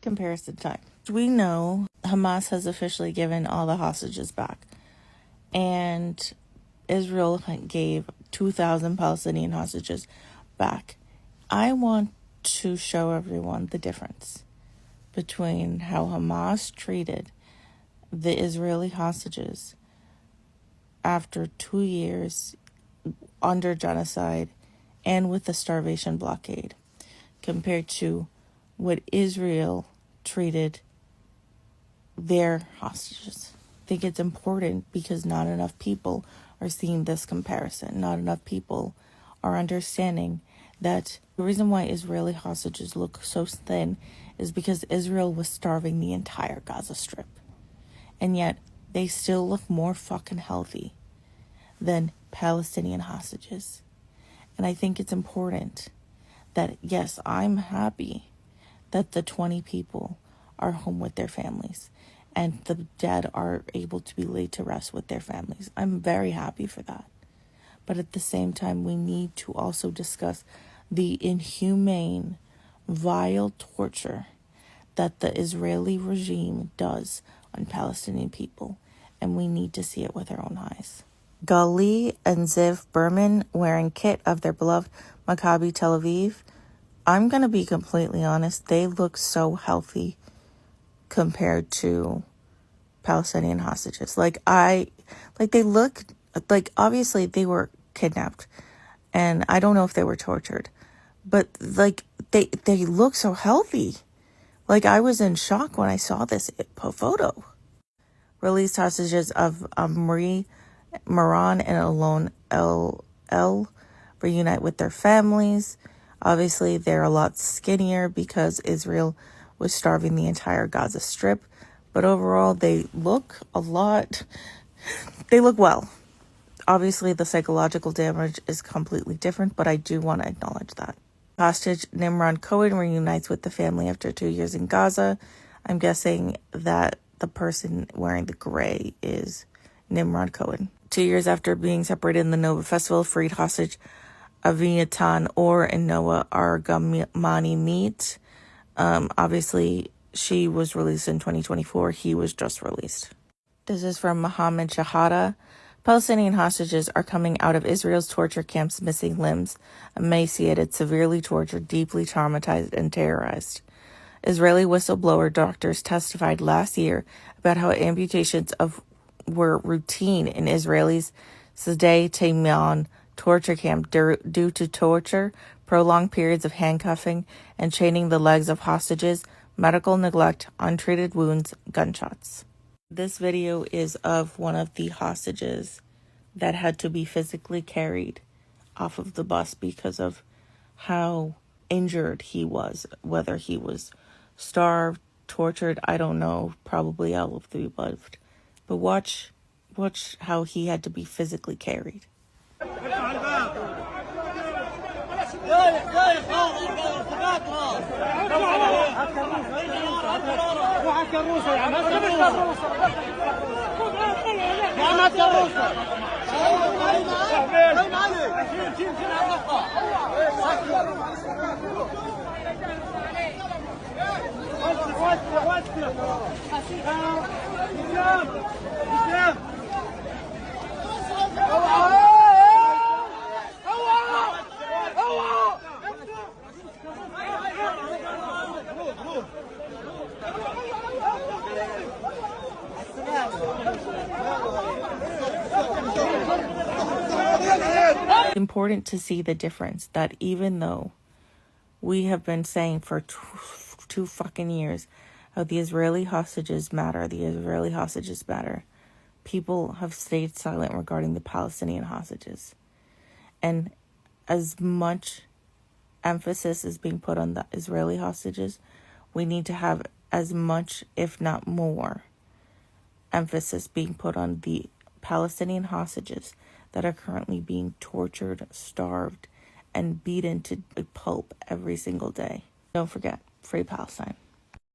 comparison time. We know Hamas has officially given all the hostages back, and Israel gave 2,000 Palestinian hostages back. I want to show everyone the difference between how Hamas treated the Israeli hostages after 2 years under genocide and with the starvation blockade compared to what Israel treated their hostages. I think it's important because not enough people are seeing this comparison. Not enough people are understanding that the reason why Israeli hostages look so thin is because Israel was starving the entire Gaza Strip. And yet they still look more fucking healthy than Palestinian hostages. And I think it's important that, yes, I'm happy that the 20 people are home with their families and the dead are able to be laid to rest with their families. I'm very happy for that. But at the same time, we need to also discuss the inhumane, vile torture that the Israeli regime does on Palestinian people. And we need to see it with our own eyes. Gali and Ziv Berman wearing kit of their beloved Maccabi Tel Aviv. I'm going to be completely honest. They look so healthy compared to Palestinian hostages. They look like, obviously they were kidnapped and I don't know if they were tortured, but like they look so healthy. Like, I was in shock when I saw this photo. Released hostages of Marie Moran and Alon El reunite with their families. Obviously, they're a lot skinnier because Israel was starving the entire Gaza Strip. But overall, they look well. Obviously, the psychological damage is completely different, but I do want to acknowledge that. Hostage Nimrod Cohen reunites with the family after 2 years in Gaza. I'm guessing that the person wearing the gray is Nimrod Cohen. 2 years after being separated in the Nova Festival, freed hostage Aviatan Or and Noah Argamani meet. Obviously, she was released in 2024. He was just released. This is from Mohammed Shahada. Palestinian hostages are coming out of Israel's torture camps missing limbs, emaciated, severely tortured, deeply traumatized, and terrorized. Israeli whistleblower doctors testified last year about how amputations were routine in Israel's Sde Tayman torture camp due to torture, prolonged periods of handcuffing, and chaining the legs of hostages, medical neglect, untreated wounds, gunshots. This video is of one of the hostages that had to be physically carried off of the bus because of how injured he was, whether he was starved, tortured, I don't know, probably all of the above. But watch how he had to be physically carried. It's important to see the difference that even though we have been saying for two fucking years how the Israeli hostages matter, people have stayed silent regarding the Palestinian hostages. And as much emphasis is being put on the Israeli hostages, we need to have as much, if not more, emphasis being put on the Palestinian hostages that are currently being tortured, starved, and beaten to a pulp every single day. Don't forget, free Palestine.